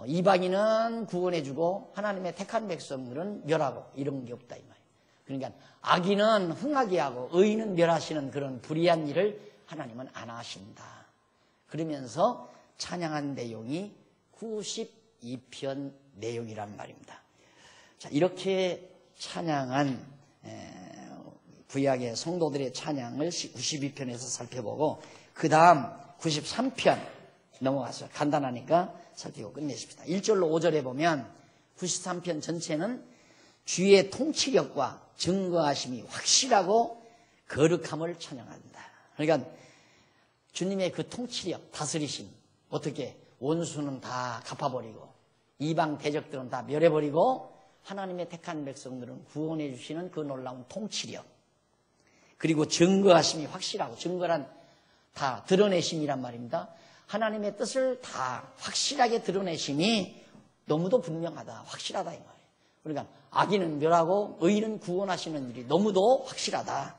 이방인은 구원해주고 하나님의 택한 백성들은 멸하고 이런 게 없다 이 말이에요. 그러니까 악인은 흥하게 하고 의인은 멸하시는 그런 불의한 일을 하나님은 안 하신다. 그러면서 찬양한 내용이 92편 내용이란 말입니다. 자, 이렇게 찬양한 구약의 성도들의 찬양을 92편에서 살펴보고 그 다음 93편 넘어가서 간단하니까 살피고 끝내십니다. 1절로 5절에 보면 93편 전체는 주의 통치력과 증거하심이 확실하고 거룩함을 찬양한다. 그러니까 주님의 그 통치력, 다스리심, 어떻게 원수는 다 갚아버리고 이방 대적들은 다 멸해버리고 하나님의 택한 백성들은 구원해 주시는 그 놀라운 통치력, 그리고 증거하심이 확실하고, 증거란 다 드러내심이란 말입니다. 하나님의 뜻을 다 확실하게 드러내심이 너무도 분명하다, 확실하다 이 말이에요. 그러니까 악인은 멸하고 의인은 구원하시는 일이 너무도 확실하다.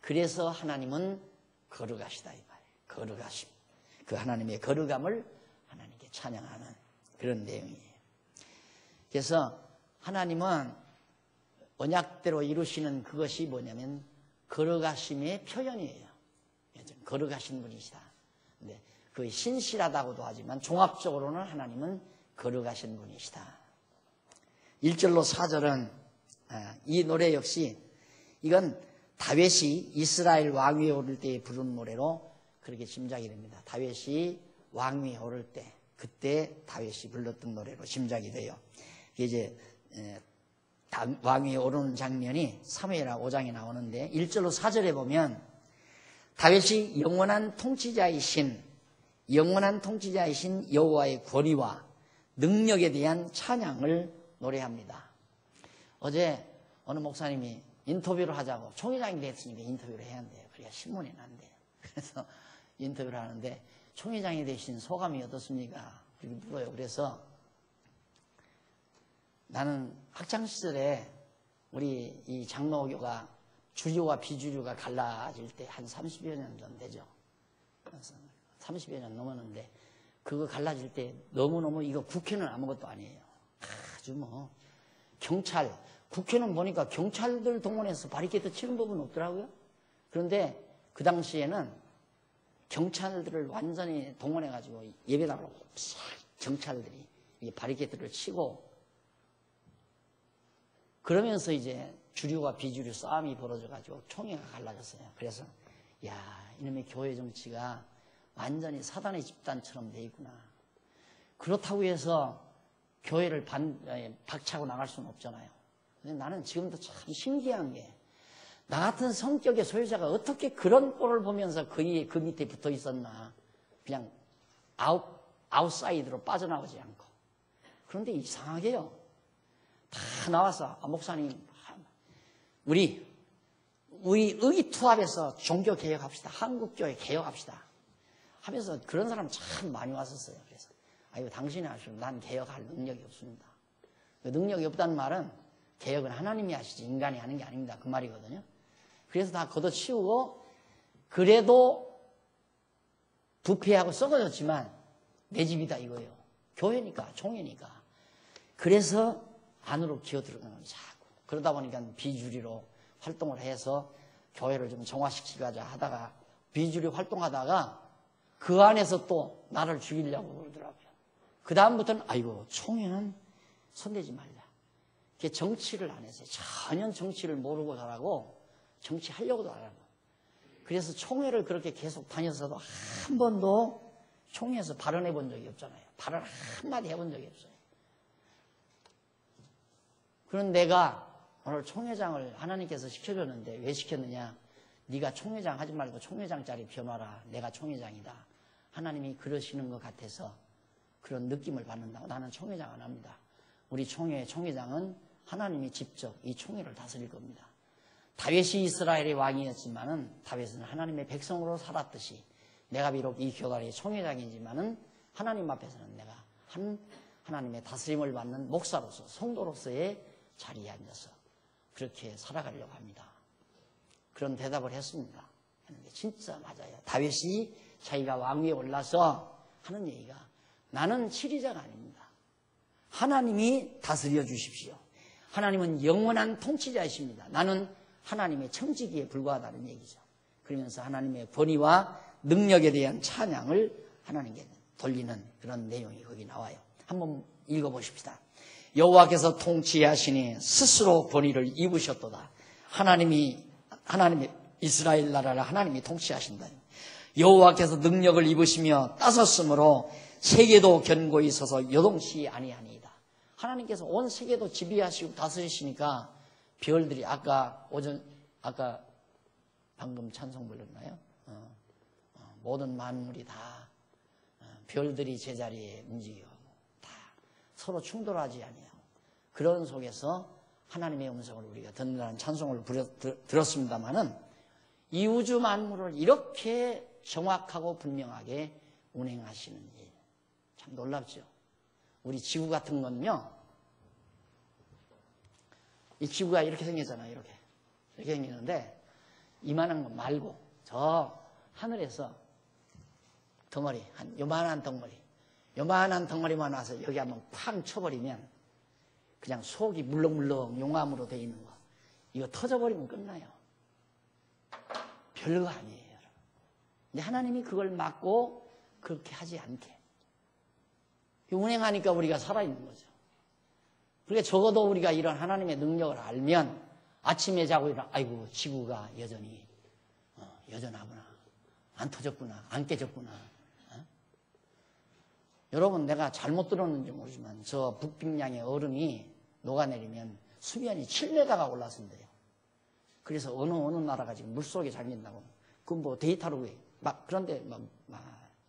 그래서 하나님은 거룩하시다 이 말이에요. 거룩하심, 그 하나님의 거룩함을 하나님께 찬양하는 그런 내용이에요. 그래서 하나님은 언약대로 이루시는 그것이 뭐냐면 거룩하심의 표현이에요. 거룩하신 분이시다. 근데 그 신실하다고도 하지만 종합적으로는 하나님은 거룩하신 분이시다. 1절로 4절은 이 노래 역시 이건 다윗이 이스라엘 왕위에 오를 때에 부른 노래로 그렇게 짐작이 됩니다. 다윗이 왕위에 오를 때, 그때 다윗이 불렀던 노래로 짐작이 돼요. 이제 왕위에 오르는 장면이 사무엘하 5장에 나오는데 1절로 4절에 보면 다윗이 영원한 통치자이신 여호와의 권위와 능력에 대한 찬양을 노래합니다. 어제 어느 목사님이 인터뷰를 하자고, 총회장이 됐으니까 인터뷰를 해야 한대요. 그래야 신문에 난대요. 그래서 인터뷰를 하는데 총회장이 되신 소감이 어떻습니까? 그렇게 물어요. 그래서 나는 학창시절에 우리 이 장로교가 주류와 비주류가 갈라질 때 한 30여 년 전 되죠. 30여 년 넘었는데 그거 갈라질 때 너무너무, 이거 국회는 아무것도 아니에요. 아주 뭐 경찰, 국회는 보니까 경찰들 동원해서 바리케이트 치는 법은 없더라고요. 그런데 그 당시에는 경찰들을 완전히 동원해가지고 예배당으로 경찰들이 이 바리케이트를 치고, 그러면서 이제 주류와 비주류 싸움이 벌어져가지고 총회가 갈라졌어요. 그래서 야, 이놈의 교회 정치가 완전히 사단의 집단처럼 돼 있구나. 그렇다고 해서 교회를 박차고 나갈 수는 없잖아요. 근데 나는 지금도 참 신기한 게, 나 같은 성격의 소유자가 어떻게 그런 꼴을 보면서 그 밑에 붙어 있었나. 그냥 아웃사이드로 빠져나오지 않고. 그런데 이상하게요, 다 나와서 목사님, 우리 의기투합해서 종교개혁합시다, 한국교회 개혁합시다 하면서 그런 사람 참 많이 왔었어요. 그래서 아이고, 당신이 하시면 난 개혁할 능력이 없습니다. 능력이 없다는 말은 개혁은 하나님이 하시지 인간이 하는 게 아닙니다, 그 말이거든요. 그래서 다 걷어치우고, 그래도 부패하고 썩어졌지만 내 집이다 이거예요. 교회니까, 총회니까. 그래서 안으로 기어들어가는 거죠, 자꾸. 그러다 보니까 비주류로 활동을 해서 교회를 좀 정화시키자 하다가, 비주류 활동하다가 그 안에서 또 나를 죽이려고 그러더라고요. 그 다음부터는 아이고, 총회는 손대지 말자. 그게 정치를 안 했어요. 전혀 정치를 모르고 자라고, 정치하려고도 안 하고. 그래서 총회를 그렇게 계속 다녀서도 한 번도 총회에서 발언해 본 적이 없잖아요. 발언 한마디 해본 적이 없어요. 그런 내가 오늘 총회장을 하나님께서 시켜줬는데 왜 시켰느냐? 네가 총회장 하지 말고 총회장 자리 비워놔라. 내가 총회장이다. 하나님이 그러시는 것 같아서 그런 느낌을 받는다고 나는 총회장 안 합니다. 우리 총회장은 하나님이 직접 이 총회를 다스릴 겁니다. 다윗이 이스라엘의 왕이었지만은 다윗은 하나님의 백성으로 살았듯이 내가 비록 이 교단의 총회장이지만은 하나님 앞에서는 내가 하나님의 다스림을 받는 목사로서, 성도로서의 자리에 앉아서 그렇게 살아가려고 합니다. 그런 대답을 했습니다. 했는데 진짜 맞아요. 다윗이 자기가 왕위에 올라서 하는 얘기가, 나는 치리자가 아닙니다. 하나님이 다스려 주십시오. 하나님은 영원한 통치자이십니다. 나는 하나님의 청지기에 불과하다는 얘기죠. 그러면서 하나님의 권위와 능력에 대한 찬양을 하나님께 돌리는 그런 내용이 거기 나와요. 한번 읽어보십시다. 여호와께서 통치하시니 스스로 권위를 입으셨도다. 하나님의 이스라엘 나라를 하나님이 통치하신다. 여호와께서 능력을 입으시며 따섰으므로 세계도 견고히 서서 요동치 아니하니이다. 하나님께서 온 세계도 지배하시고 다스리시니까 별들이 아까 방금 찬송 불렀나요? 모든 만물이 다 별들이 제자리에 움직이고 다 서로 충돌하지 아니하고 그런 속에서 하나님의 음성을 우리가 듣는다는 찬송을 들었습니다마는 이 우주 만물을 이렇게 정확하고 분명하게 운행하시는 일 참 놀랍죠. 우리 지구 같은 건요, 이 지구가 이렇게 생겼잖아요. 이렇게 생기는데 이만한 거 말고 저 하늘에서 덩어리, 한 요만한 덩어리만 와서 여기 한번 팡 쳐버리면 그냥 속이 물렁물렁 용암으로 되어 있는 거 이거 터져버리면 끝나요. 별거 아니에요, 여러분. 근데 하나님이 그걸 막고 그렇게 하지 않게 운행하니까 우리가 살아있는 거죠. 그러니까 적어도 우리가 이런 하나님의 능력을 알면 아침에 자고 일어나 아이고 지구가 여전히 여전하구나, 안 터졌구나, 안 깨졌구나. 여러분, 내가 잘못 들었는지 모르지만 저 북빙양의 얼음이 녹아내리면 수면이 7m가 올라선대요. 그래서 어느 나라가 지금 물속에 잠긴다고. 그 뭐 데이터로 막 그런데 막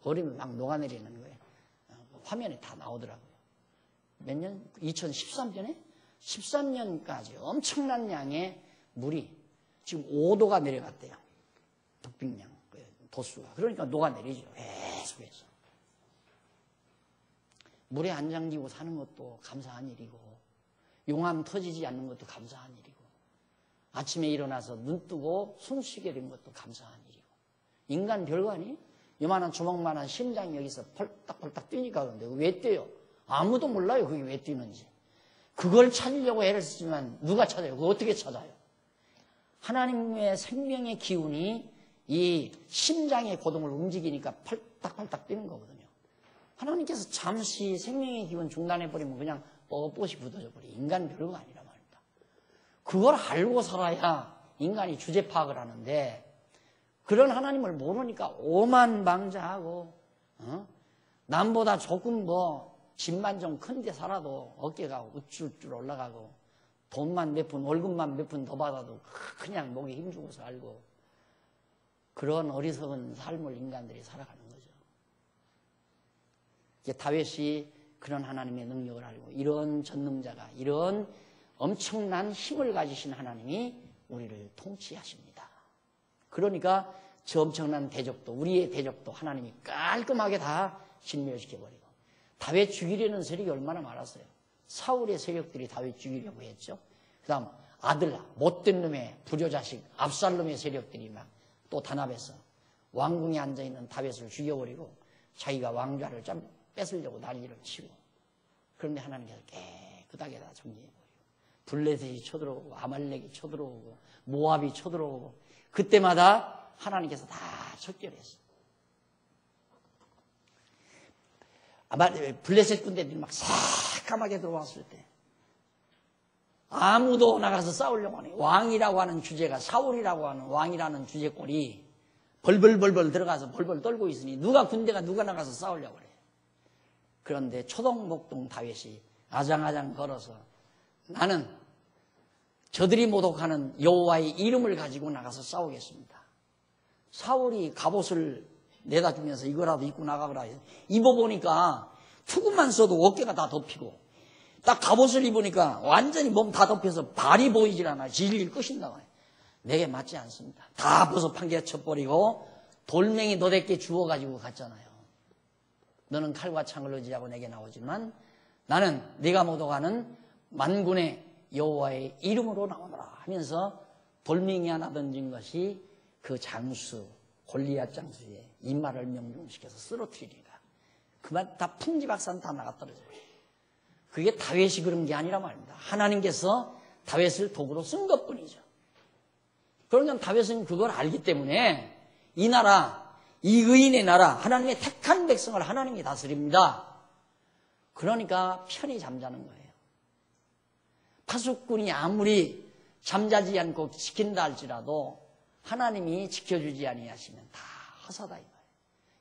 얼음이 막 녹아내리는 거예요. 화면에 다 나오더라고요. 몇 년? 2013년에? 13년까지 엄청난 양의 물이 지금 5도가 내려갔대요. 북빙양 도수가. 그러니까 녹아내리죠. 계속해서. 물에 안 잠기고 사는 것도 감사한 일이고 용암 터지지 않는 것도 감사한 일이고 아침에 일어나서 눈 뜨고 숨 쉬게 된 것도 감사한 일이고 인간 별거 아니에요? 요만한 주먹만한 심장이 여기서 펄딱펄딱 뛰니까 그런데 왜 뛰어요? 아무도 몰라요. 그게 왜 뛰는지. 그걸 찾으려고 애를 쓰지만 누가 찾아요? 그거 어떻게 찾아요? 하나님의 생명의 기운이 이 심장의 고동을 움직이니까 펄딱펄딱 뛰는 거거든요. 하나님께서 잠시 생명의 기운 중단해버리면 그냥 뻣뻣이 굳어져 버려. 인간 별거 아니란 말입니다. 그걸 알고 살아야 인간이 주제 파악을 하는데 그런 하나님을 모르니까 오만방자하고 남보다 조금 집만 좀 큰데 살아도 어깨가 우쭐우쭐 올라가고 돈만 몇 푼, 월급만 몇 푼 더 받아도 그냥 목에 힘주고 살고 그런 어리석은 삶을 인간들이 살아가는 거죠. 이제 다윗이 그런 하나님의 능력을 알고 이런 전능자가 이런 엄청난 힘을 가지신 하나님이 우리를 통치하십니다. 그러니까 저 엄청난 대적도 우리의 대적도 하나님이 깔끔하게 다 진멸시켜버리고 다윗 죽이려는 세력이 얼마나 많았어요. 사울의 세력들이 다윗 죽이려고 했죠. 그 다음 아들라 못된 놈의 불효자식 압살롬의 세력들이 막 또 단합해서 왕궁에 앉아있는 다윗을 죽여버리고 자기가 왕좌를 뺏으려고 난리를 치고 그런데 하나님께서 깨끗하게 다 정리해버리고 블레셋이 쳐들어오고 아말렉이 쳐들어오고 모압이 쳐들어오고 그때마다 하나님께서 다 척결했어요. 블레셋 군대들이 막 새까맣게 들어왔을 때 아무도 나가서 싸우려고 하네. 왕이라고 하는 주제가 사울이라고 하는 왕이라는 주제꼴이 벌벌벌벌 들어가서 벌벌 떨고 있으니 누가 나가서 싸우려고 그래. 그런데 초동목동 다윗이 아장아장 걸어서 나는 저들이 모독하는 여호와의 이름을 가지고 나가서 싸우겠습니다. 사울이 갑옷을 내다 주면서 이거라도 입고 나가거라 해서 입어보니까 투구만 써도 어깨가 다 덮이고 딱 갑옷을 입으니까 완전히 몸 다 덮여서 발이 보이질 않아. 질질 끄신다고. 내게 맞지 않습니다. 다 벗어 판개쳐버리고 돌멩이 너댓게 주워가지고 갔잖아요. 너는 칼과 창을 의지하고 내게 나오지만 나는 네가 모독하는 만군의 여호와의 이름으로 나오노라 하면서 돌멩이 하나 던진 것이 그 장수 골리앗 장수의 이마를 명중시켜서 쓰러뜨리리라. 그만 다 풍지박산 다 나가떨어져요. 그게 다윗이 그런 게 아니라 말입니다. 하나님께서 다윗을 도구로 쓴 것뿐이죠. 그러면 다윗은 그걸 알기 때문에 이 나라, 이 의인의 나라, 하나님의 택한 백성을 하나님이 다스립니다. 그러니까 편히 잠자는 거예요. 파수꾼이 아무리 잠자지 않고 지킨다 할지라도 하나님이 지켜주지 아니하시면 다 허사다 이 말이에요.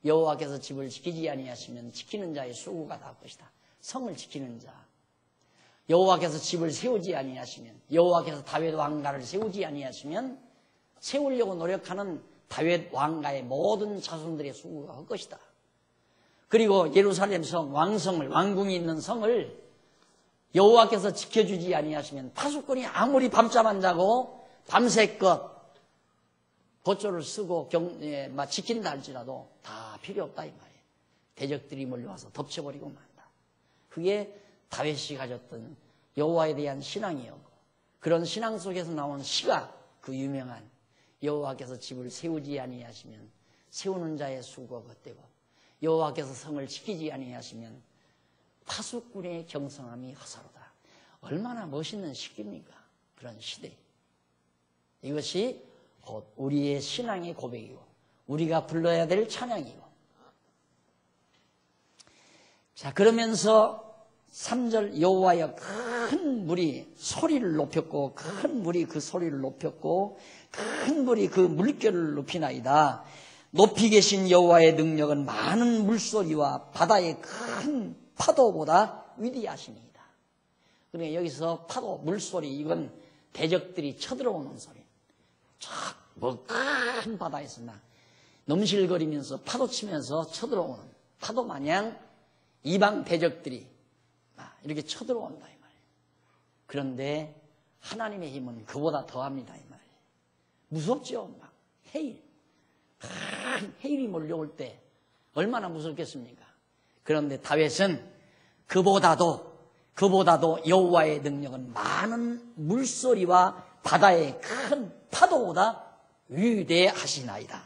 여호와께서 집을 지키지 아니하시면 지키는 자의 수고가 다 것이다. 성을 지키는 자. 여호와께서 집을 세우지 아니하시면, 여호와께서 다윗 왕가를 세우지 아니하시면 세우려고 노력하는 다윗 왕가의 모든 자손들의 수고가 할 것이다. 그리고 예루살렘 성, 왕성을, 왕궁이 있는 성을 여호와께서 지켜주지 아니하시면 파수꾼이 아무리 밤잠 안 자고 밤새껏 보초를 쓰고 지킨다 할지라도 다 필요 없다 이 말이에요. 대적들이 몰려와서 덮쳐버리고 만다. 그게 다윗이 가졌던 여호와에 대한 신앙이었고, 그런 신앙 속에서 나온 시가 그 유명한 여호와께서 집을 세우지 아니하시면 세우는 자의 수고가 헛되고 여호와께서 성을 지키지 아니하시면 파수꾼의 경성함이 허사로다. 얼마나 멋있는 시입니까? 그런 시대. 이것이 곧 우리의 신앙의 고백이고 우리가 불러야 될 찬양이고. 자, 그러면서 3절 여호와여 큰 물이 소리를 높였고 큰 물이 그 소리를 높였고 큰 물이 그 물결을 높이나이다. 높이 계신 여호와의 능력은 많은 물소리와 바다의 큰 파도보다 위대하시니이다. 그러니까 여기서 파도, 물소리, 이건 대적들이 쳐들어오는 소리. 큰 바다에서 막 넘실거리면서 파도 치면서 쳐들어오는 파도 마냥 이방 대적들이 막 이렇게 쳐들어온다 이 말이에요. 그런데 하나님의 힘은 그보다 더합니다 이 말이에요. 무섭죠. 막 해일, 큰 해일이 몰려올 때 얼마나 무섭겠습니까? 그런데 다윗은 그보다도 여호와의 능력은 많은 물소리와 바다의 큰 파도보다 위대하시나이다.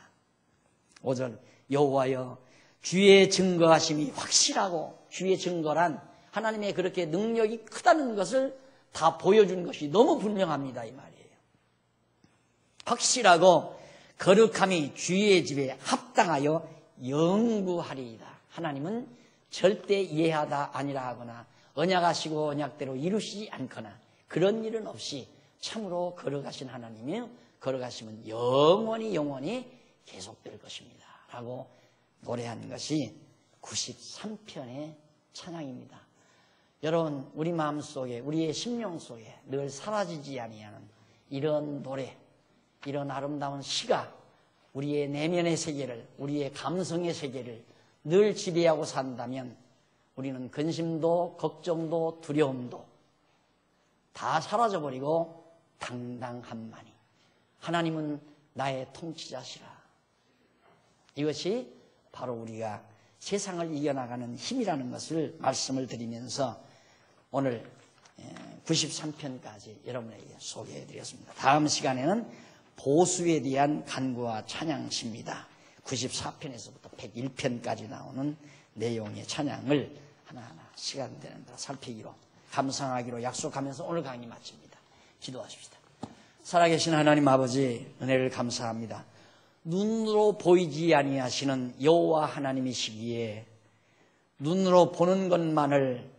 5절 여호와여 주의 증거하심이 확실하고, 주의 증거란 하나님의 그렇게 능력이 크다는 것을 다 보여준 것이 너무 분명합니다 이 말이에요. 확실하고 거룩함이 주의 집에 합당하여 영구하리이다. 하나님은 절대 이해하다 아니라 하거나 언약하시고 언약대로 이루시지 않거나 그런 일은 없이 참으로 거룩하신 하나님이 거룩하시면 영원히 계속될 것입니다 라고 노래한 것이 93편의 찬양입니다. 여러분, 우리 마음속에, 우리의 심령 속에 늘 사라지지 아니하는 이런 노래, 이런 아름다운 시가 우리의 내면의 세계를, 우리의 감성의 세계를 늘 지배하고 산다면 우리는 근심도 걱정도 두려움도 다 사라져버리고 당당함만이 하나님은 나의 통치자시라. 이것이 바로 우리가 세상을 이겨나가는 힘이라는 것을 말씀을 드리면서 오늘 93편까지 여러분에게 소개해드렸습니다. 다음 시간에는 보수에 대한 간구와 찬양시입니다. 94편에서부터 101편까지 나오는 내용의 찬양을 하나하나 시간 되는 대로 살피기로, 감상하기로 약속하면서 오늘 강의 마칩니다. 기도하십시다. 살아계신 하나님 아버지, 은혜를 감사합니다. 눈으로 보이지 아니하시는 여호와 하나님이시기에 눈으로 보는 것만을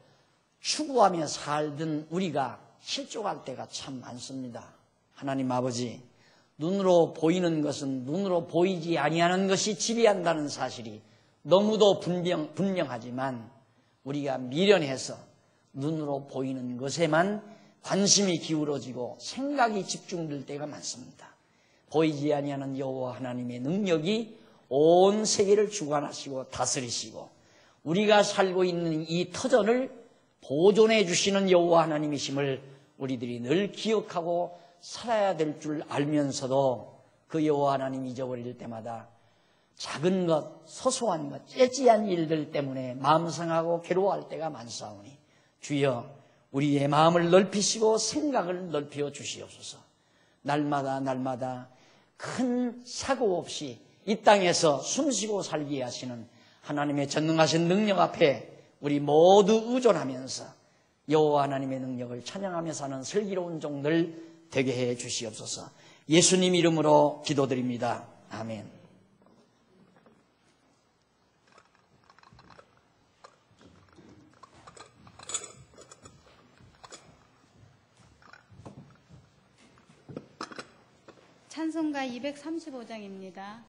추구하며 살던 우리가 실족할 때가 참 많습니다. 하나님 아버지, 눈으로 보이는 것은 눈으로 보이지 아니하는 것이 지배한다는 사실이 너무도 분명하지만 우리가 미련해서 눈으로 보이는 것에만 관심이 기울어지고 생각이 집중될 때가 많습니다. 보이지 아니하는 여호와 하나님의 능력이 온 세계를 주관하시고 다스리시고 우리가 살고 있는 이 터전을 보존해 주시는 여호와 하나님이심을 우리들이 늘 기억하고 살아야 될 줄 알면서도 그 여호와 하나님 잊어버릴 때마다 작은 것, 소소한 것, 째찌한 일들 때문에 마음 상하고 괴로워할 때가 많사오니 주여 우리의 마음을 넓히시고 생각을 넓혀 주시옵소서. 날마다 큰 사고 없이 이 땅에서 숨쉬고 살게 하시는 하나님의 전능하신 능력 앞에 우리 모두 의존하면서 여호와 하나님의 능력을 찬양하며 사는 슬기로운 종들 되게 해 주시옵소서. 예수님 이름으로 기도드립니다. 아멘. 찬송가 235장입니다.